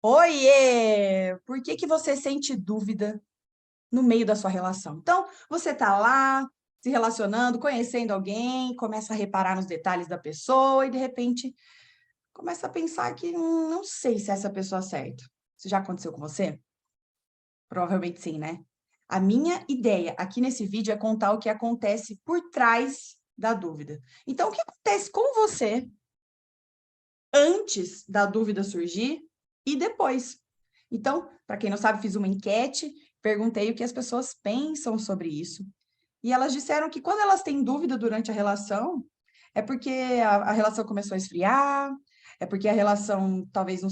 Oiê! Por que que você sente dúvida no meio da sua relação? Então, você tá lá, se relacionando, conhecendo alguém, começa a reparar nos detalhes da pessoa e, de repente, começa a pensar que não sei se é essa pessoa certa. Isso já aconteceu com você? Provavelmente sim, né? A minha ideia aqui nesse vídeo é contar o que acontece por trás da dúvida. Então, o que acontece com você antes da dúvida surgir e depois? Então, para quem não sabe, fiz uma enquete, perguntei o que as pessoas pensam sobre isso. E elas disseram que quando elas têm dúvida durante a relação, é porque a relação começou a esfriar, é porque a relação talvez não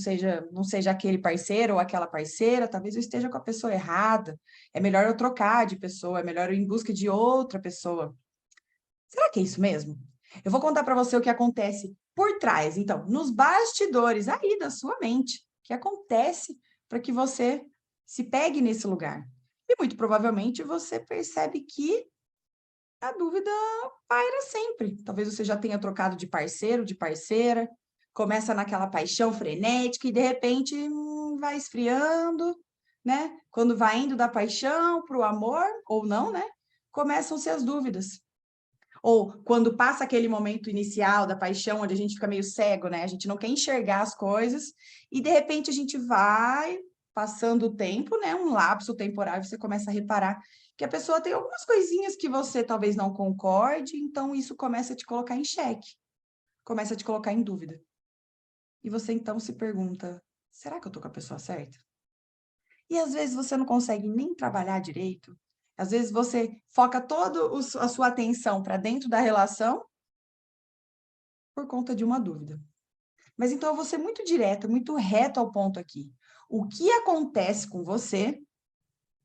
seja aquele parceiro ou aquela parceira, talvez eu esteja com a pessoa errada, é melhor eu trocar de pessoa, é melhor eu ir em busca de outra pessoa. Será que é isso mesmo? Eu vou contar para você o que acontece por trás, então, nos bastidores aí da sua mente, o que acontece para que você se pegue nesse lugar. E muito provavelmente você percebe que a dúvida paira sempre. Talvez você já tenha trocado de parceiro, de parceira, começa naquela paixão frenética e de repente vai esfriando, né? Quando vai indo da paixão para o amor, ou não, né? Começam-se as dúvidas. Ou quando passa aquele momento inicial da paixão, onde a gente fica meio cego, né? A gente não quer enxergar as coisas, e de repente a gente vai passando o tempo, né? Um lapso temporal, e você começa a reparar que a pessoa tem algumas coisinhas que você talvez não concorde, então isso começa a te colocar em xeque, começa a te colocar em dúvida. E você então se pergunta: será que eu tô com a pessoa certa? E às vezes você não consegue nem trabalhar direito, às vezes você foca toda a sua atenção para dentro da relação por conta de uma dúvida. Mas então eu vou ser muito direta, muito reto ao ponto aqui. O que acontece com você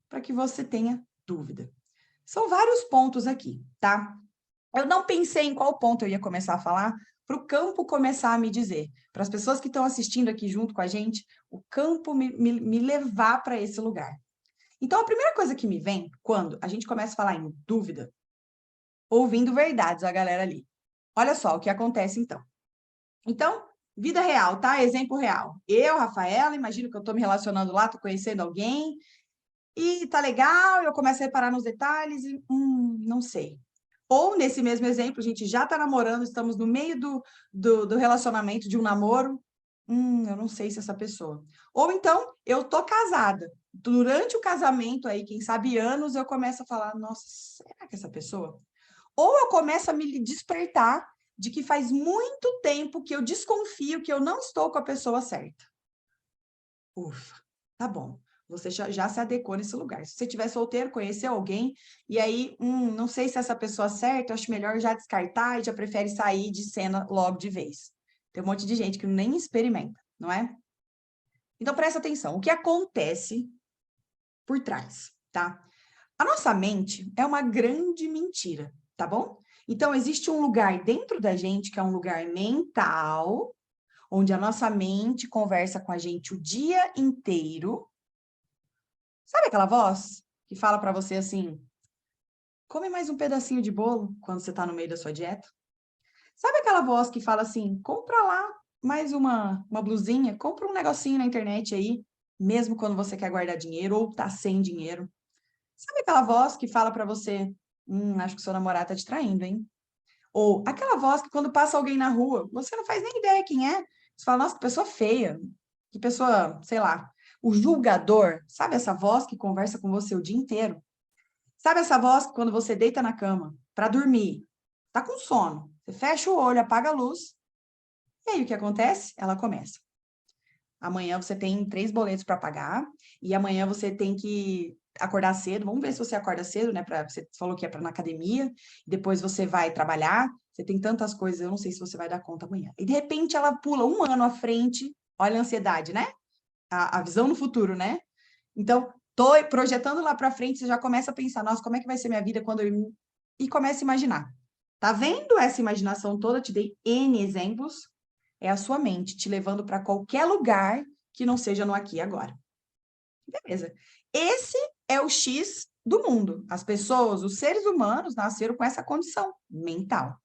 para que você tenha dúvida? São vários pontos aqui, tá? Eu não pensei em qual ponto eu ia começar a falar, para o campo começar a me dizer, para as pessoas que estão assistindo aqui junto com a gente, o campo me levar para esse lugar. Então, a primeira coisa que me vem, quando a gente começa a falar em dúvida, ouvindo verdades, a galera ali. Olha só o que acontece então. Então, vida real, tá? Exemplo real. Eu, Rafaela, imagino que eu estou me relacionando lá, estou conhecendo alguém, e tá legal, eu começo a reparar nos detalhes e, não sei. Ou, nesse mesmo exemplo, a gente já tá namorando, estamos no meio do relacionamento, de um namoro, eu não sei se é essa pessoa. Ou então, eu tô casada. Durante o casamento aí, quem sabe anos, eu começo a falar, nossa, será que é essa pessoa? Ou eu começo a me despertar de que faz muito tempo que eu desconfio que eu não estou com a pessoa certa. Ufa, tá bom. Você já se adequou nesse lugar. Se você estiver solteiro, conheceu alguém, e aí, não sei se é essa pessoa certa, eu acho melhor já descartar e já prefere sair de cena logo de vez. Tem um monte de gente que nem experimenta, não é? Então, presta atenção. O que acontece por trás, tá? A nossa mente é uma grande mentira, tá bom? Então, existe um lugar dentro da gente que é um lugar mental, onde a nossa mente conversa com a gente o dia inteiro. Sabe aquela voz que fala para você assim: come mais um pedacinho de bolo quando você está no meio da sua dieta? Sabe aquela voz que fala assim: compra lá mais uma blusinha, compra um negocinho na internet aí, mesmo quando você quer guardar dinheiro ou tá sem dinheiro? Sabe aquela voz que fala para você: acho que seu namorado tá te traindo, hein? Ou aquela voz que quando passa alguém na rua, você não faz nem ideia quem é. Você fala, nossa, que pessoa feia, que pessoa, sei lá. O julgador, sabe essa voz que conversa com você o dia inteiro? Sabe essa voz que quando você deita na cama para dormir, tá com sono, você fecha o olho, apaga a luz, e aí o que acontece? Ela começa. Amanhã você tem 3 boletos para pagar, e amanhã você tem que acordar cedo. Vamos ver se você acorda cedo, né? Você falou que é para na academia, depois você vai trabalhar. Você tem tantas coisas, eu não sei se você vai dar conta amanhã. E de repente ela pula um ano à frente, olha a ansiedade, né? A visão no futuro, né? Então, tô projetando lá para frente, você já começa a pensar, nossa, como é que vai ser minha vida quando eu... E começa a imaginar. Tá vendo essa imaginação toda? Eu te dei N exemplos. É a sua mente te levando para qualquer lugar que não seja no aqui e agora. Beleza. Esse é o X do mundo. As pessoas, os seres humanos, nasceram com essa condição mental.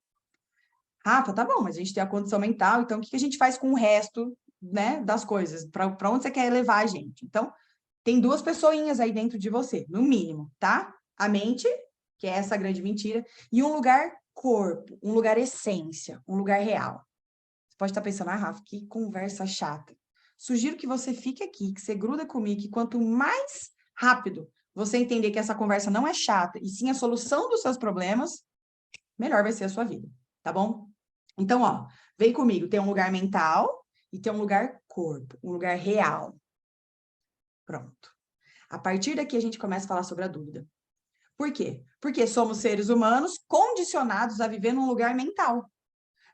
Rafa, tá bom, mas a gente tem a condição mental, então o que a gente faz com o resto né, das coisas, para onde você quer levar a gente. Então, tem duas pessoinhas aí dentro de você, no mínimo, tá? A mente, que é essa grande mentira, e um lugar corpo, um lugar essência, um lugar real. Você pode estar pensando, Rafa, que conversa chata. Sugiro que você fique aqui, que você gruda comigo, que quanto mais rápido você entender que essa conversa não é chata, e sim a solução dos seus problemas, melhor vai ser a sua vida, tá bom? Então, ó, vem comigo, tem um lugar mental e tem um lugar corpo, um lugar real. Pronto. A partir daqui a gente começa a falar sobre a dúvida. Por quê? Porque somos seres humanos condicionados a viver num lugar mental.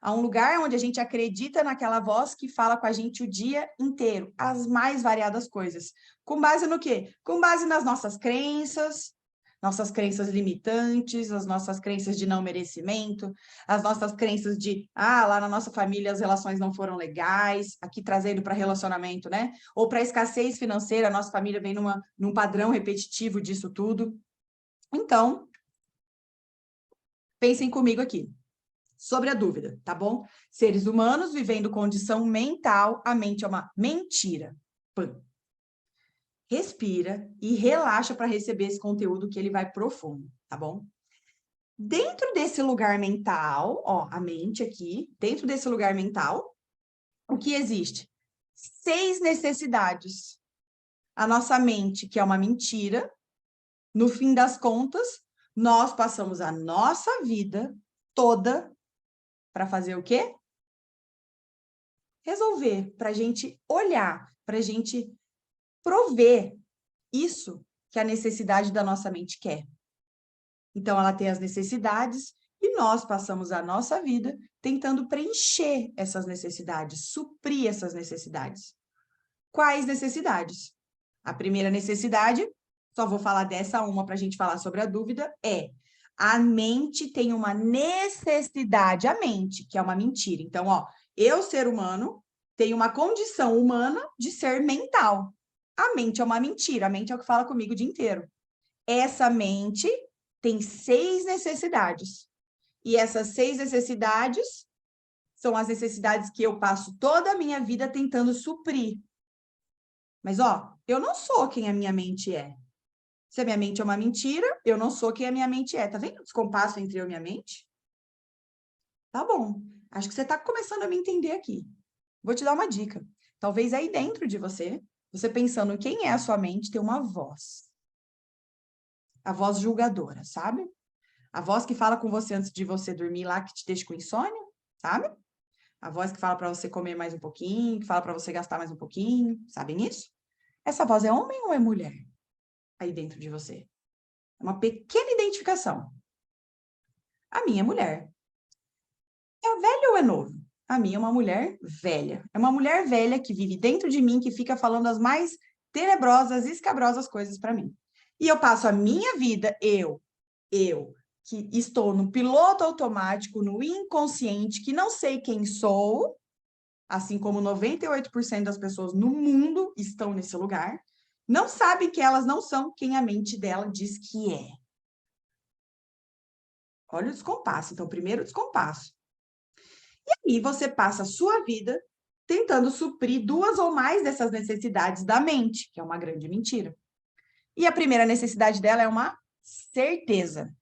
A um lugar onde a gente acredita naquela voz que fala com a gente o dia inteiro, as mais variadas coisas. Com base no quê? Com base nas nossas crenças limitantes, as nossas crenças de não merecimento, as nossas crenças de, lá na nossa família as relações não foram legais, aqui trazendo para relacionamento, né? Ou para escassez financeira, a nossa família vem num padrão repetitivo disso tudo. Então, pensem comigo aqui. Sobre a dúvida, tá bom? Seres humanos vivendo condição mental, a mente é uma mentira. Pã. Respira e relaxa para receber esse conteúdo que ele vai profundo, tá bom? Dentro desse lugar mental, ó, a mente aqui, dentro desse lugar mental, o que existe? 6 necessidades. A nossa mente, que é uma mentira, no fim das contas, nós passamos a nossa vida toda para fazer o quê? Resolver, para a gente olhar, para a gente prover isso que a necessidade da nossa mente quer. Então, ela tem as necessidades e nós passamos a nossa vida tentando preencher essas necessidades, suprir essas necessidades. Quais necessidades? A primeira necessidade, só vou falar dessa uma para a gente falar sobre a dúvida, é a mente tem uma necessidade, a mente, que é uma mentira. Então, ó, eu, ser humano, tenho uma condição humana de ser mental. A mente é uma mentira, a mente é o que fala comigo o dia inteiro. Essa mente tem 6 necessidades. E essas 6 necessidades são as necessidades que eu passo toda a minha vida tentando suprir. Mas, ó, eu não sou quem a minha mente é. Se a minha mente é uma mentira, eu não sou quem a minha mente é. Tá vendo o descompasso entre eu e minha mente? Tá bom. Acho que você está começando a me entender aqui. Vou te dar uma dica. Talvez aí dentro de você, você pensando quem é a sua mente, tem uma voz. A voz julgadora, sabe? A voz que fala com você antes de você dormir lá, que te deixa com insônia, sabe? A voz que fala para você comer mais um pouquinho, que fala para você gastar mais um pouquinho, sabem isso? Essa voz é homem ou é mulher? Aí dentro de você. É uma pequena identificação. A minha é mulher. É velha ou é novo? A minha é uma mulher velha. É uma mulher velha que vive dentro de mim, que fica falando as mais tenebrosas, escabrosas coisas para mim. E eu passo a minha vida, eu, que estou no piloto automático, no inconsciente, que não sei quem sou, assim como 98% das pessoas no mundo estão nesse lugar, não sabem que elas não são quem a mente dela diz que é. Olha o descompasso. Então, primeiro o descompasso. E aí você passa a sua vida tentando suprir 2 ou mais dessas necessidades da mente, que é uma grande mentira. E a primeira necessidade dela é uma certeza.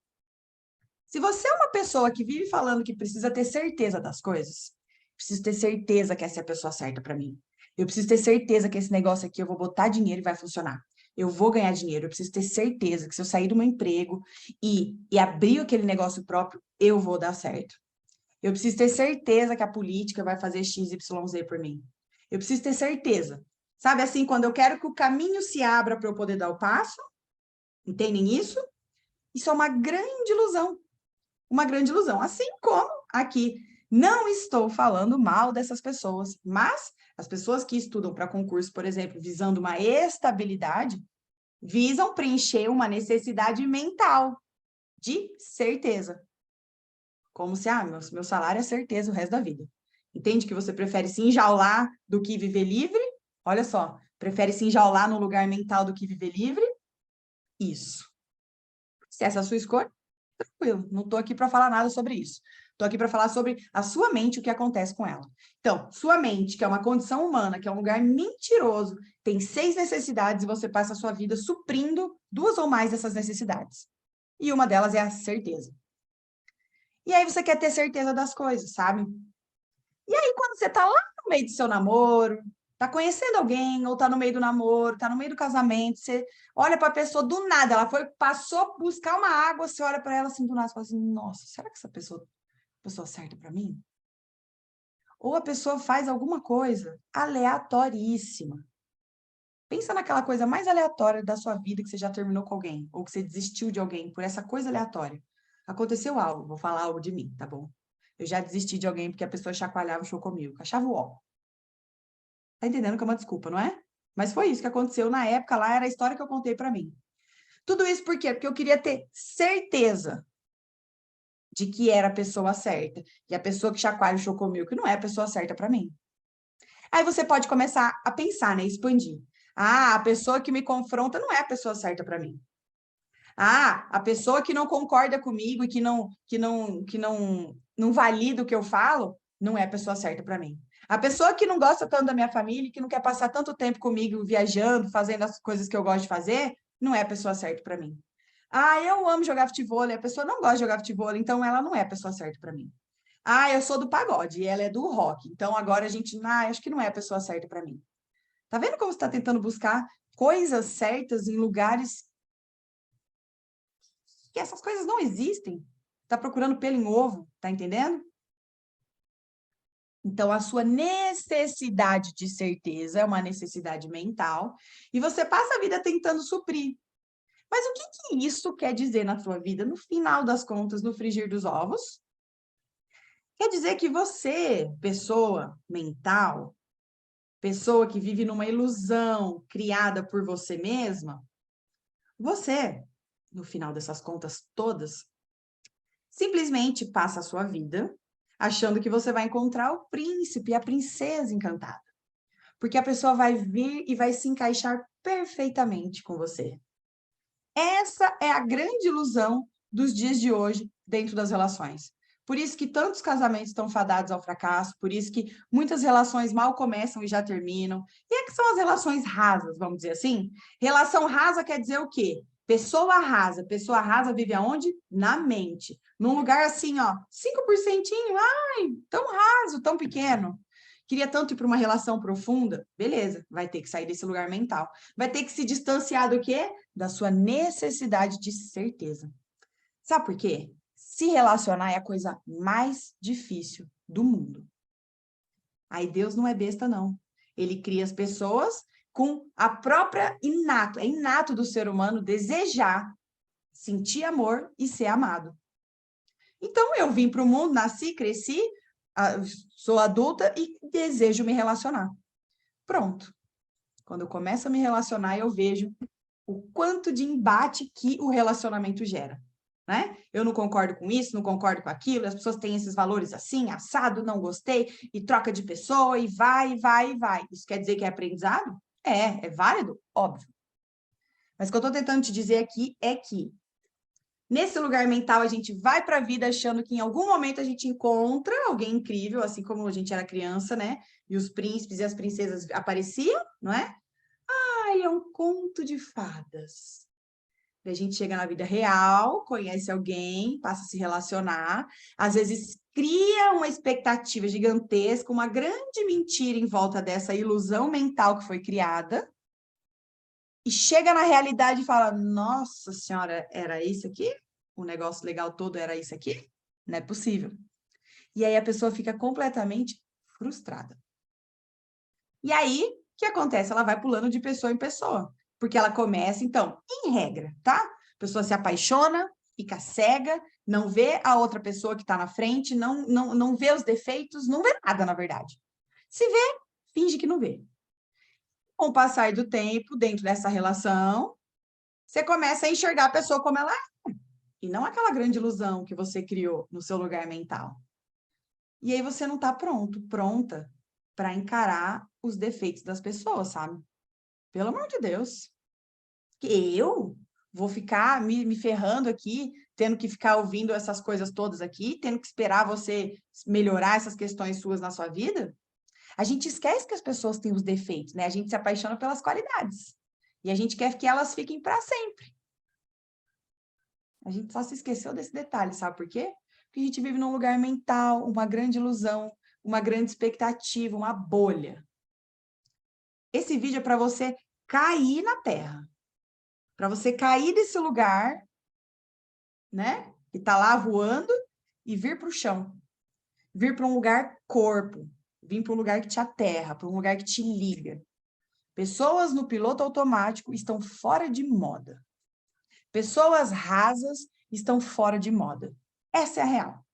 Se você é uma pessoa que vive falando que precisa ter certeza das coisas, preciso ter certeza que essa é a pessoa certa para mim. Eu preciso ter certeza que esse negócio aqui eu vou botar dinheiro e vai funcionar. Eu vou ganhar dinheiro, eu preciso ter certeza que se eu sair do meu emprego e abrir aquele negócio próprio, eu vou dar certo. Eu preciso ter certeza que a política vai fazer XYZ por mim. Eu preciso ter certeza. Sabe assim, quando eu quero que o caminho se abra para eu poder dar o passo, entendem isso? Isso é uma grande ilusão. Uma grande ilusão. Assim como aqui, não estou falando mal dessas pessoas, mas as pessoas que estudam para concurso, por exemplo, visando uma estabilidade, visam preencher uma necessidade mental de certeza. Como se, meu salário é certeza o resto da vida. Entende que você prefere se enjaular do que viver livre? Olha só, prefere se enjaular no lugar mental do que viver livre? Isso. Se essa é a sua escolha, tranquilo, não estou aqui para falar nada sobre isso. Estou aqui para falar sobre a sua mente, o que acontece com ela. Então, sua mente, que é uma condição humana, que é um lugar mentiroso, tem 6 necessidades e você passa a sua vida suprindo 2 ou mais dessas necessidades. E uma delas é a certeza. E aí você quer ter certeza das coisas, sabe? E aí, quando você tá lá no meio do seu namoro, tá conhecendo alguém, ou tá no meio do namoro, tá no meio do casamento, você olha para a pessoa do nada, ela foi, passou buscar uma água, você olha para ela assim do nada e fala assim: nossa, será que essa pessoa certa para mim? Ou a pessoa faz alguma coisa aleatoríssima. Pensa naquela coisa mais aleatória da sua vida que você já terminou com alguém, ou que você desistiu de alguém por essa coisa aleatória. Aconteceu algo, vou falar algo de mim, tá bom? Eu já desisti de alguém porque a pessoa chacoalhava o chocomilk, achava o ó. Tá entendendo que é uma desculpa, não é? Mas foi isso que aconteceu na época lá, era a história que eu contei para mim. Tudo isso por quê? Porque eu queria ter certeza de que era a pessoa certa. E a pessoa que chacoalha o chocomilk não é a pessoa certa para mim. Aí você pode começar a pensar, né? Expandir. Ah, a pessoa que me confronta não é a pessoa certa para mim. Ah, a pessoa que não concorda comigo e que não valida o que eu falo, não é a pessoa certa para mim. A pessoa que não gosta tanto da minha família, que não quer passar tanto tempo comigo viajando, fazendo as coisas que eu gosto de fazer, não é a pessoa certa para mim. Ah, eu amo jogar futebol, a pessoa não gosta de jogar futebol, então ela não é a pessoa certa para mim. Ah, eu sou do pagode e ela é do rock, então agora a gente, acho que não é a pessoa certa para mim. Tá vendo como você está tentando buscar coisas certas em lugares que essas coisas não existem? Tá procurando pelo em ovo, tá entendendo? Então, a sua necessidade de certeza é uma necessidade mental e você passa a vida tentando suprir. Mas o que que isso quer dizer na sua vida? No final das contas, no frigir dos ovos, quer dizer que você, pessoa mental, pessoa que vive numa ilusão criada por você mesma, você, no final dessas contas todas, simplesmente passa a sua vida achando que você vai encontrar o príncipe e a princesa encantada. Porque a pessoa vai vir e vai se encaixar perfeitamente com você. Essa é a grande ilusão dos dias de hoje dentro das relações. Por isso que tantos casamentos estão fadados ao fracasso, por isso que muitas relações mal começam e já terminam. E é que são as relações rasas, vamos dizer assim? Relação rasa quer dizer o quê? Pessoa rasa. Pessoa rasa vive aonde? Na mente. Num lugar assim, ó, 5%, ai, tão raso, tão pequeno. Queria tanto ir para uma relação profunda, beleza, vai ter que sair desse lugar mental. Vai ter que se distanciar do quê? Da sua necessidade de certeza. Sabe por quê? Se relacionar é a coisa mais difícil do mundo. Aí Deus não é besta, não. Ele cria as pessoas com a própria inato, é inato do ser humano desejar sentir amor e ser amado. Então, eu vim para o mundo, nasci, cresci, sou adulta e desejo me relacionar. Pronto. Quando eu começo a me relacionar, eu vejo o quanto de embate que o relacionamento gera, né? Eu não concordo com isso, não concordo com aquilo, as pessoas têm esses valores assim, assado, não gostei, e troca de pessoa, e vai, vai, e vai. Isso quer dizer que é aprendizado? É válido? Óbvio. Mas o que eu estou tentando te dizer aqui é que nesse lugar mental, a gente vai para a vida achando que em algum momento a gente encontra alguém incrível, assim como a gente era criança, né? E os príncipes e as princesas apareciam, não é? Ai, é um conto de fadas. A gente chega na vida real, conhece alguém, passa a se relacionar, às vezes cria uma expectativa gigantesca, uma grande mentira em volta dessa ilusão mental que foi criada, e chega na realidade e fala: nossa senhora, era isso aqui? O negócio legal todo era isso aqui? Não é possível. E aí a pessoa fica completamente frustrada. E aí, o que acontece? Ela vai pulando de pessoa em pessoa, porque ela começa, então, em regra, tá? A pessoa se apaixona, fica cega, não vê a outra pessoa que está na frente, não vê os defeitos, não vê nada, na verdade. Se vê, finge que não vê. Com o passar do tempo, dentro dessa relação, você começa a enxergar a pessoa como ela é, e não aquela grande ilusão que você criou no seu lugar mental. E aí você não está pronto, pronta para encarar os defeitos das pessoas, sabe? Pelo amor de Deus. Eu? Vou ficar me ferrando aqui, tendo que ficar ouvindo essas coisas todas aqui, tendo que esperar você melhorar essas questões suas na sua vida? A gente esquece que as pessoas têm os defeitos, né? A gente se apaixona pelas qualidades. E a gente quer que elas fiquem para sempre. A gente só se esqueceu desse detalhe, sabe por quê? Porque a gente vive num lugar mental, uma grande ilusão, uma grande expectativa, uma bolha. Esse vídeo é para você cair na terra. Para você cair desse lugar, né? Que tá lá voando e vir para o chão. Vir para um lugar corpo. Vir para um lugar que te aterra, para um lugar que te liga. Pessoas no piloto automático estão fora de moda. Pessoas rasas estão fora de moda. Essa é a real.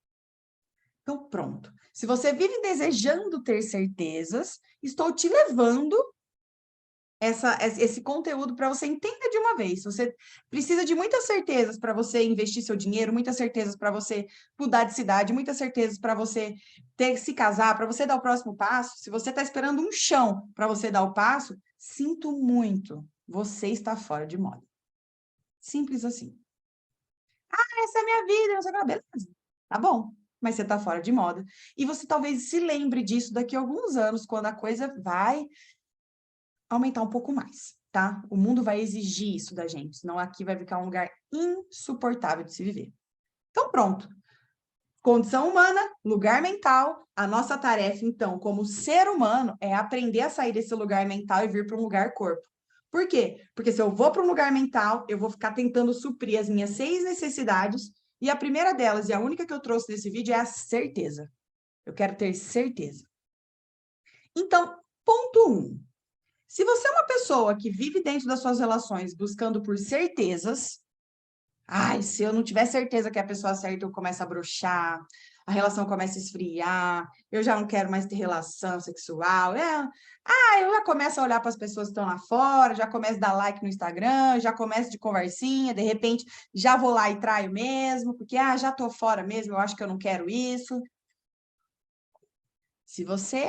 Então, pronto. Se você vive desejando ter certezas, estou te levando esse conteúdo para você entender de uma vez. Você precisa de muitas certezas para você investir seu dinheiro, muitas certezas para você mudar de cidade, muitas certezas para você se casar, para você dar o próximo passo. Se você está esperando um chão para você dar o passo, sinto muito, você está fora de moda. Simples assim. Ah, essa é a minha vida, não sei o que, beleza. Tá bom, mas você está fora de moda. E você talvez se lembre disso daqui a alguns anos, quando a coisa vai aumentar um pouco mais, tá? O mundo vai exigir isso da gente, senão aqui vai ficar um lugar insuportável de se viver. Então, pronto. Condição humana, lugar mental. A nossa tarefa, então, como ser humano, é aprender a sair desse lugar mental e vir para um lugar corpo. Por quê? Porque se eu vou para um lugar mental, eu vou ficar tentando suprir as minhas 6 necessidades, e a primeira delas, e a única que eu trouxe nesse vídeo, é a certeza. Eu quero ter certeza. Então, ponto 1. Se você é uma pessoa que vive dentro das suas relações buscando por certezas, ai, se eu não tiver certeza que é a pessoa certa, eu começo a broxar, a relação começa a esfriar, eu já não quero mais ter relação sexual, eu já começo a olhar para as pessoas que estão lá fora, já começo a dar like no Instagram, já começo de conversinha, de repente já vou lá e traio mesmo, porque já estou fora mesmo, eu acho que eu não quero isso. Se você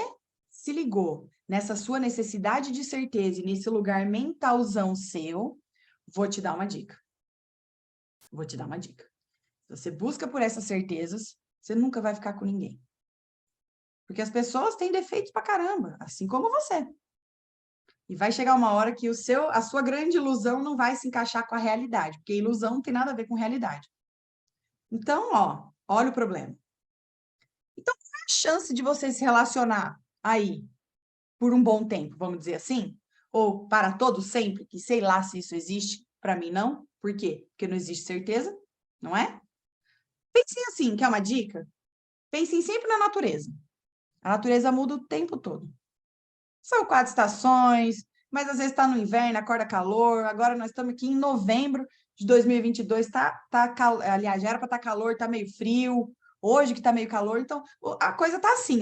se ligou nessa sua necessidade de certeza e nesse lugar mentalzão seu, vou te dar uma dica. Vou te dar uma dica. Se você busca por essas certezas, você nunca vai ficar com ninguém. Porque as pessoas têm defeitos pra caramba, assim como você. E vai chegar uma hora que a sua grande ilusão não vai se encaixar com a realidade, porque ilusão não tem nada a ver com realidade. Então, olha o problema. Então, qual é a chance de você se relacionar aí por um bom tempo, vamos dizer assim? Ou para todo sempre, que sei lá se isso existe, para mim não. Por quê? Porque não existe certeza, não é? Pensem assim, quer uma dica? Pensem sempre na natureza. A natureza muda o tempo todo. São 4 estações, mas às vezes está no inverno, acorda calor. Agora nós estamos aqui em novembro de 2022, aliás, já era para estar calor, está meio frio. Hoje que está meio calor, então a coisa está assim,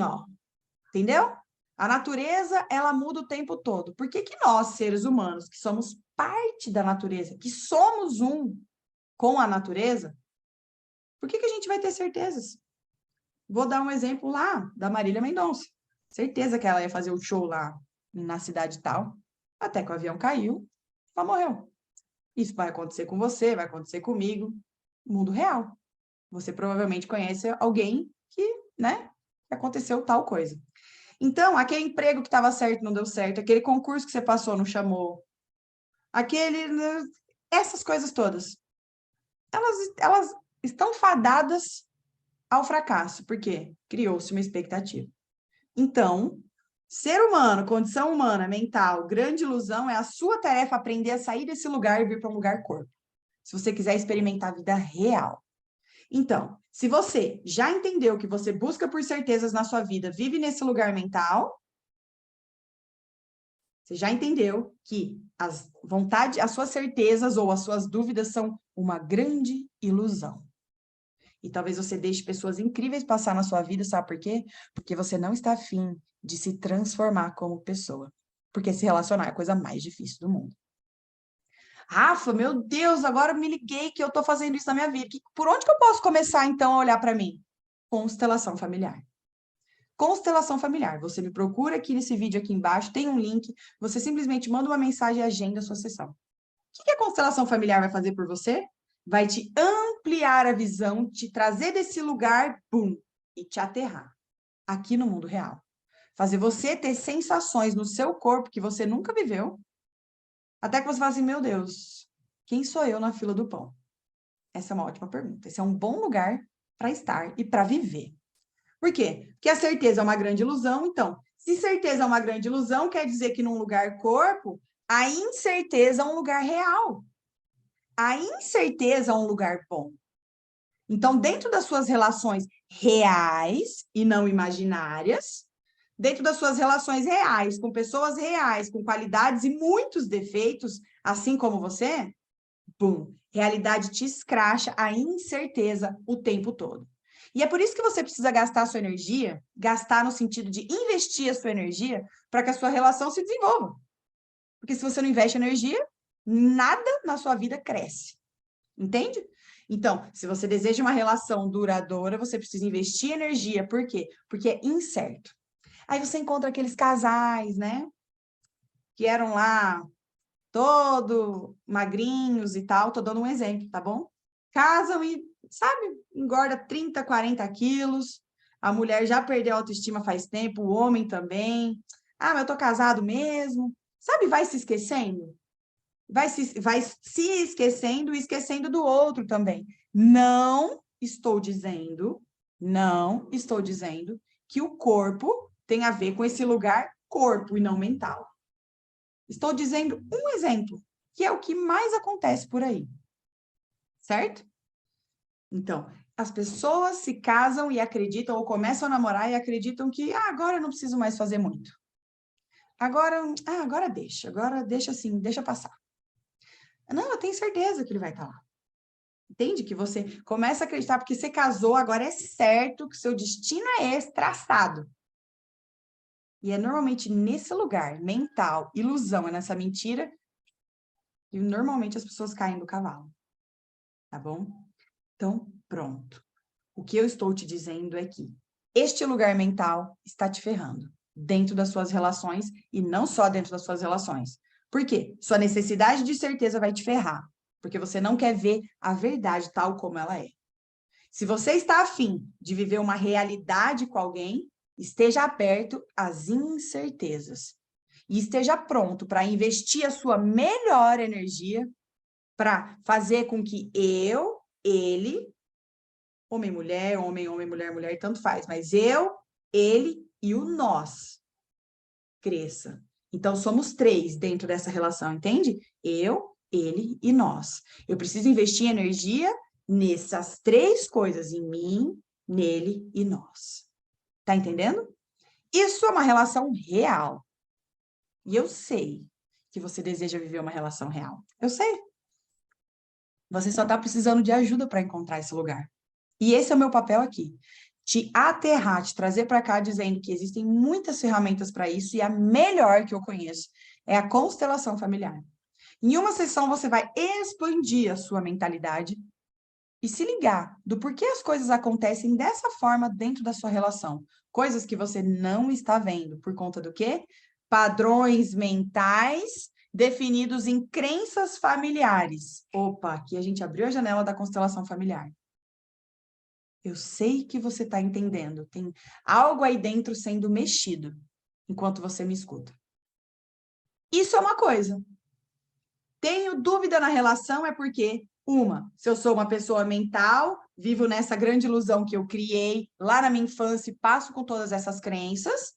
entendeu? A natureza, ela muda o tempo todo. Por que que nós, seres humanos, que somos parte da natureza, que somos um com a natureza, por que que a gente vai ter certezas? Vou dar um exemplo lá da Marília Mendonça. Certeza que ela ia fazer o show lá na cidade tal, até que o avião caiu, ela morreu. Isso vai acontecer com você, vai acontecer comigo, mundo real. Você provavelmente conhece alguém que, né, aconteceu tal coisa. Então, aquele emprego que estava certo não deu certo, aquele concurso que você passou não chamou, essas coisas todas, elas estão fadadas ao fracasso, porque criou-se uma expectativa. Então, ser humano, condição humana, mental, grande ilusão, é a sua tarefa aprender a sair desse lugar e vir para um lugar corpo. Se você quiser experimentar a vida real. Então, se você já entendeu que você busca por certezas na sua vida, vive nesse lugar mental, você já entendeu que as suas certezas ou as suas dúvidas são uma grande ilusão. E talvez você deixe pessoas incríveis passar na sua vida, sabe por quê? Porque você não está afim de se transformar como pessoa. Porque se relacionar é a coisa mais difícil do mundo. Rafa, meu Deus, agora me liguei que eu estou fazendo isso na minha vida. Por onde que eu posso começar, então, a olhar para mim? Constelação familiar. Constelação familiar. Você me procura aqui nesse vídeo aqui embaixo, tem um link, você simplesmente manda uma mensagem e agenda a sua sessão. que a constelação familiar vai fazer por você? Vai te ampliar a visão, te trazer desse lugar, pum, e te aterrar aqui no mundo real. Fazer você ter sensações no seu corpo que você nunca viveu, até que você fala assim, meu Deus, quem sou eu na fila do pão? Essa é uma ótima pergunta. Esse é um bom lugar para estar e para viver. Por quê? Porque a certeza é uma grande ilusão, então, se certeza é uma grande ilusão, quer dizer que num lugar corpo, a incerteza é um lugar real. A incerteza é um lugar bom. Então, dentro das suas relações reais e não imaginárias, dentro das suas relações reais, com pessoas reais, com qualidades e muitos defeitos, assim como você, bum, realidade te escracha a incerteza o tempo todo. E é por isso que você precisa gastar a sua energia, gastar no sentido de investir a sua energia para que a sua relação se desenvolva. Porque se você não investe energia, nada na sua vida cresce. Entende? Então, se você deseja uma relação duradoura, você precisa investir energia. Por quê? Porque é incerto. Aí você encontra aqueles casais, né? Que eram lá todo magrinhos e tal. Tô dando um exemplo, tá bom? Casam e, sabe, engorda 30, 40 quilos. A mulher já perdeu a autoestima faz tempo, o homem também. Ah, mas eu tô casado mesmo. Sabe, vai se esquecendo. Vai se esquecendo e esquecendo do outro também. Não estou dizendo que o corpo tem a ver com esse lugar corpo e não mental. Estou dizendo um exemplo, que é o que mais acontece por aí. Certo? Então, as pessoas se casam e acreditam, ou começam a namorar e acreditam que agora eu não preciso mais fazer muito. Agora deixa assim, deixa passar. Não, eu tenho certeza que ele vai estar lá. Entende? Que você começa a acreditar, porque você casou, agora é certo que seu destino é esse, traçado. E é normalmente nesse lugar, mental, ilusão, é nessa mentira, que normalmente as pessoas caem do cavalo. Tá bom? Então, pronto. O que eu estou te dizendo é que este lugar mental está te ferrando dentro das suas relações e não só dentro das suas relações. Por quê? Sua necessidade de certeza vai te ferrar, porque você não quer ver a verdade tal como ela é. Se você está afim de viver uma realidade com alguém, esteja aberto às incertezas e esteja pronto para investir a sua melhor energia para fazer com que ele, homem, mulher, mulher, tanto faz, mas ele e o nós cresça. Então, somos três dentro dessa relação, entende? Eu, ele e nós. Eu preciso investir energia nessas três coisas, em mim, nele e nós. Tá entendendo? Isso é uma relação real. E eu sei que você deseja viver uma relação real. Eu sei. Você só está precisando de ajuda para encontrar esse lugar. E esse é o meu papel aqui. Te aterrar, te trazer para cá dizendo que existem muitas ferramentas para isso e a melhor que eu conheço é a constelação familiar. Em uma sessão você vai expandir a sua mentalidade e se ligar do porquê as coisas acontecem dessa forma dentro da sua relação. Coisas que você não está vendo. Por conta do quê? Padrões mentais definidos em crenças familiares. Opa, aqui a gente abriu a janela da constelação familiar. Eu sei que você está entendendo. Tem algo aí dentro sendo mexido enquanto você me escuta. Isso é uma coisa. Tenho dúvida na relação é porque, se eu sou uma pessoa mental, vivo nessa grande ilusão que eu criei lá na minha infância e passo com todas essas crenças,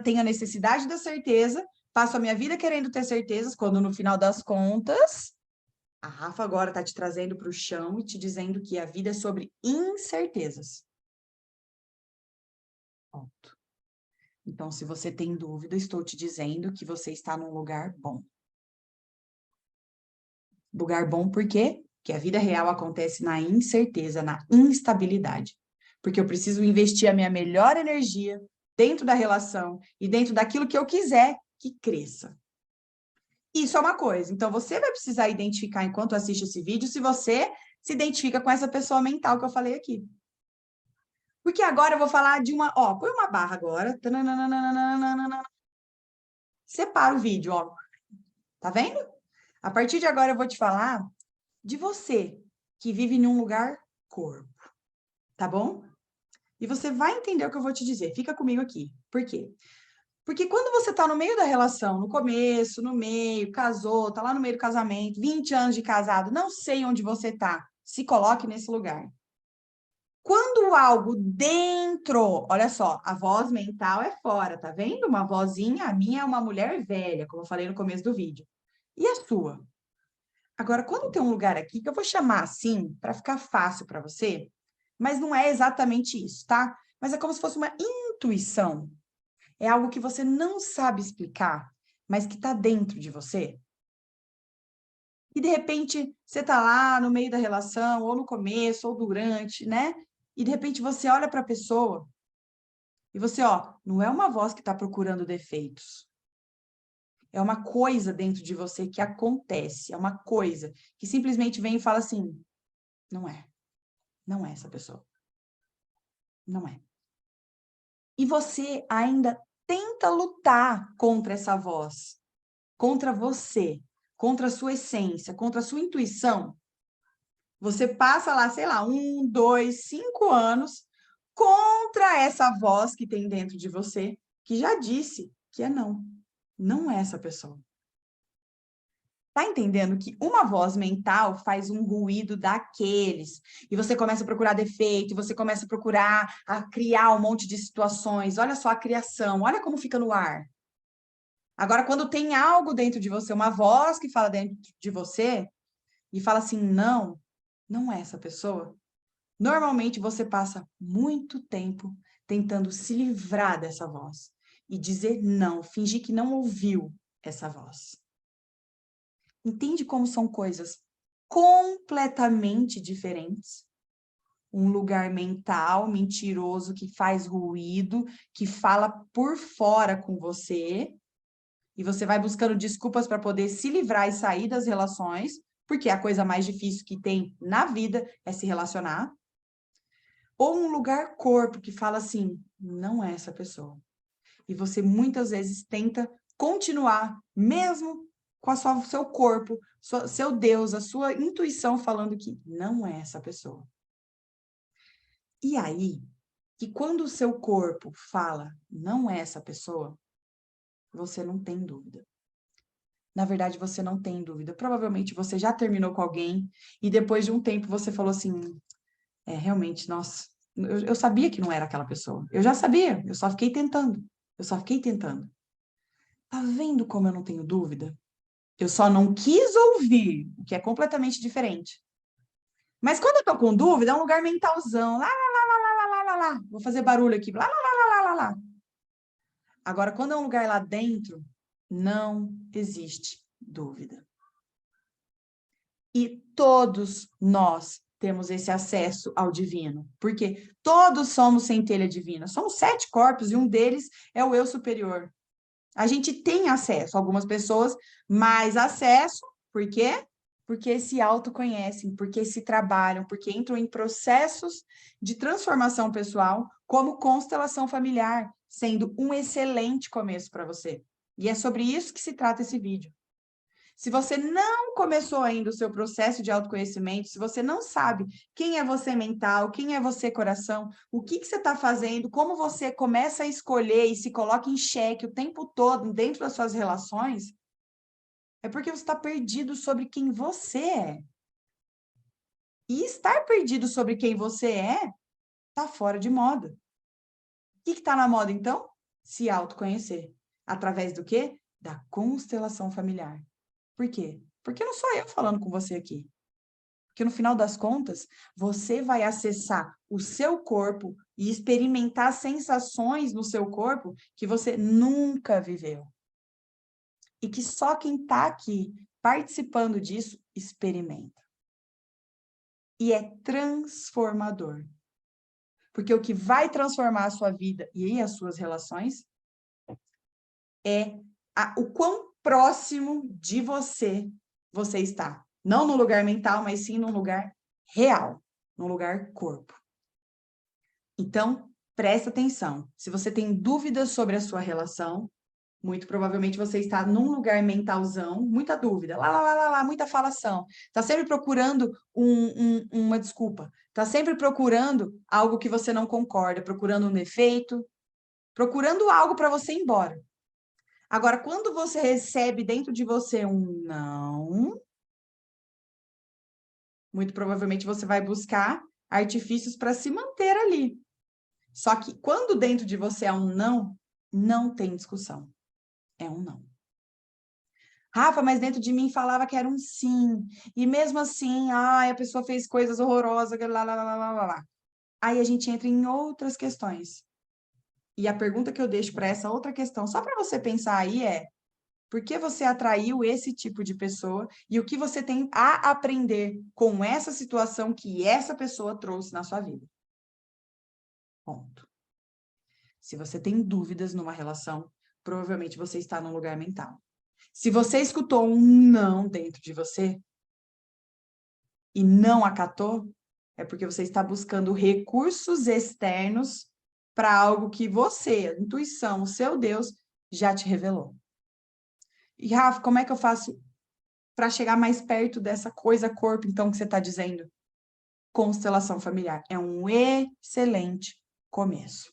tenho a necessidade da certeza, passo a minha vida querendo ter certezas, quando no final das contas, a Rafa agora está te trazendo para o chão e te dizendo que a vida é sobre incertezas. Ponto. Então, se você tem dúvida, estou te dizendo que você está num lugar bom. Lugar bom por quê? Porque a vida real acontece na incerteza, na instabilidade. Porque eu preciso investir a minha melhor energia dentro da relação e dentro daquilo que eu quiser que cresça. Isso é uma coisa. Então, você vai precisar identificar, enquanto assiste esse vídeo, se você se identifica com essa pessoa mental que eu falei aqui. Porque agora eu vou falar de uma... põe uma barra agora. Separa o vídeo, ó. Tá vendo? A partir de agora eu vou te falar de você que vive em um lugar corpo, tá bom? E você vai entender o que eu vou te dizer. Fica comigo aqui. Por quê? Porque quando você está no meio da relação, no começo, no meio, casou, tá lá no meio do casamento, 20 anos de casado, não sei onde você tá, se coloque nesse lugar. Quando algo dentro, olha só, a voz mental é fora, tá vendo? Uma vozinha, a minha é uma mulher velha, como eu falei no começo do vídeo. E a sua? Agora, quando tem um lugar aqui, que eu vou chamar assim, para ficar fácil para você, mas não é exatamente isso, tá? Mas é como se fosse uma intuição. É algo que você não sabe explicar, mas que está dentro de você. E, de repente, você está lá no meio da relação, ou no começo, ou durante, né? E, de repente, você olha para a pessoa e você, ó, não é uma voz que está procurando defeitos. É uma coisa dentro de você que acontece, é uma coisa que simplesmente vem e fala assim, não é essa pessoa, não é. E você ainda tenta lutar contra essa voz, contra você, contra a sua essência, contra a sua intuição. Você passa lá, sei lá, 1, 2, 5 anos contra essa voz que tem dentro de você, que já disse que é não é essa pessoa. Tá entendendo que uma voz mental faz um ruído daqueles, e você começa a procurar defeito, e você começa a procurar, a criar um monte de situações. Olha só a criação, olha como fica no ar. Agora, quando tem algo dentro de você, uma voz que fala dentro de você, e fala assim, não é essa pessoa, normalmente você passa muito tempo tentando se livrar dessa voz, e dizer não, fingir que não ouviu essa voz. Entende como são coisas completamente diferentes? Um lugar mental mentiroso que faz ruído, que fala por fora com você, e você vai buscando desculpas para poder se livrar e sair das relações, porque a coisa mais difícil que tem na vida é se relacionar. Ou um lugar corpo que fala assim, não é essa pessoa. E você muitas vezes tenta continuar, mesmo com seu corpo, seu Deus, a sua intuição falando que não é essa pessoa. E aí, que quando o seu corpo fala não é essa pessoa, você não tem dúvida. Na verdade, você não tem dúvida. Provavelmente você já terminou com alguém e depois de um tempo você falou assim, realmente, nossa, eu sabia que não era aquela pessoa. Eu já sabia, eu só fiquei tentando. Eu só fiquei tentando. Tá vendo como eu não tenho dúvida? Eu só não quis ouvir, o que é completamente diferente. Mas quando eu tô com dúvida, é um lugar mentalzão. Lá, lá, lá, lá, lá, lá, lá, lá. Vou fazer barulho aqui. Lá, lá, lá, lá, lá, lá. Agora, quando é um lugar lá dentro, não existe dúvida. E todos nós temos esse acesso ao divino. Porque todos somos centelha divina. Somos 7 corpos e um deles é o eu superior. A gente tem acesso, algumas pessoas mais acesso, por quê? Porque se autoconhecem, porque se trabalham, porque entram em processos de transformação pessoal, como constelação familiar, sendo um excelente começo para você. E é sobre isso que se trata esse vídeo. Se você não começou ainda o seu processo de autoconhecimento, se você não sabe quem é você mental, quem é você coração, o que você está fazendo, como você começa a escolher e se coloca em xeque o tempo todo dentro das suas relações, é porque você está perdido sobre quem você é. E estar perdido sobre quem você é, está fora de moda. O que está na moda, então? Se autoconhecer. Através do quê? Da constelação familiar. Por quê? Porque não sou eu falando com você aqui. Porque no final das contas, você vai acessar o seu corpo e experimentar sensações no seu corpo que você nunca viveu. E que só quem está aqui participando disso experimenta. E é transformador. Porque o que vai transformar a sua vida e as suas relações é o quão próximo de você está. Não no lugar mental, mas sim num lugar real, num lugar corpo. Então, presta atenção. Se você tem dúvidas sobre a sua relação, Muito provavelmente você está num lugar mentalzão, muita dúvida, lá, muita falação. Está sempre procurando uma desculpa. Está sempre procurando algo que você não concorda, procurando um defeito, procurando algo para você ir embora. Agora, quando você recebe dentro de você um não, muito provavelmente você vai buscar artifícios para se manter ali. Só que quando dentro de você há um não, não tem discussão. É um não. Rafa, mas dentro de mim falava que era um sim. E mesmo assim, ai, a pessoa fez coisas horrorosas, lá. Aí a gente entra em outras questões. E a pergunta que eu deixo para essa outra questão, só para você pensar aí é: por que você atraiu esse tipo de pessoa e o que você tem a aprender com essa situação que essa pessoa trouxe na sua vida? Ponto. Se você tem dúvidas numa relação, provavelmente você está num lugar mental. Se você escutou um não dentro de você e não acatou, é porque você está buscando recursos externos para algo que você, a intuição, o seu Deus, já te revelou. E, Rafa, como é que eu faço para chegar mais perto dessa coisa corpo, então, que você está dizendo? Constelação familiar. É um excelente começo.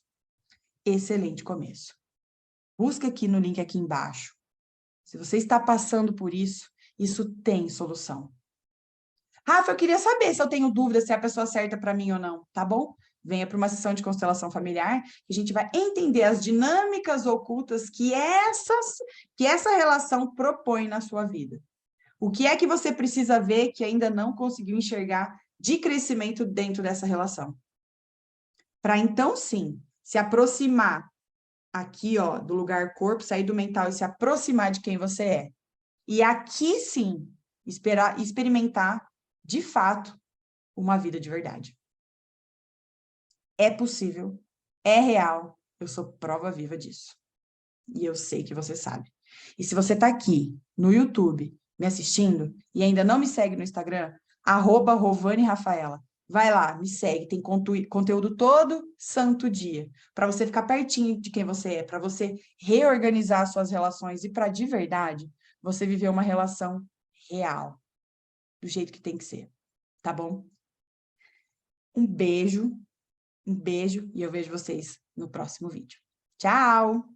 Excelente começo. Busca aqui no link aqui embaixo. Se você está passando por isso, isso tem solução. Rafa, eu queria saber se eu tenho dúvida se é a pessoa certa para mim ou não, tá bom? Venha para uma sessão de constelação familiar e a gente vai entender as dinâmicas ocultas que essa relação propõe na sua vida. O que é que você precisa ver que ainda não conseguiu enxergar de crescimento dentro dessa relação? Para então, sim, se aproximar aqui, ó, do lugar corpo, sair do mental e se aproximar de quem você é. E aqui, sim, experimentar, de fato, uma vida de verdade. É possível, é real, eu sou prova viva disso. E eu sei que você sabe. E se você está aqui no YouTube me assistindo e ainda não me segue no Instagram, @RovaniRafaela. Vai lá, me segue, tem conteúdo todo santo dia, para você ficar pertinho de quem você é, para você reorganizar suas relações e para de verdade você viver uma relação real, do jeito que tem que ser, tá bom? Um beijo e eu vejo vocês no próximo vídeo. Tchau!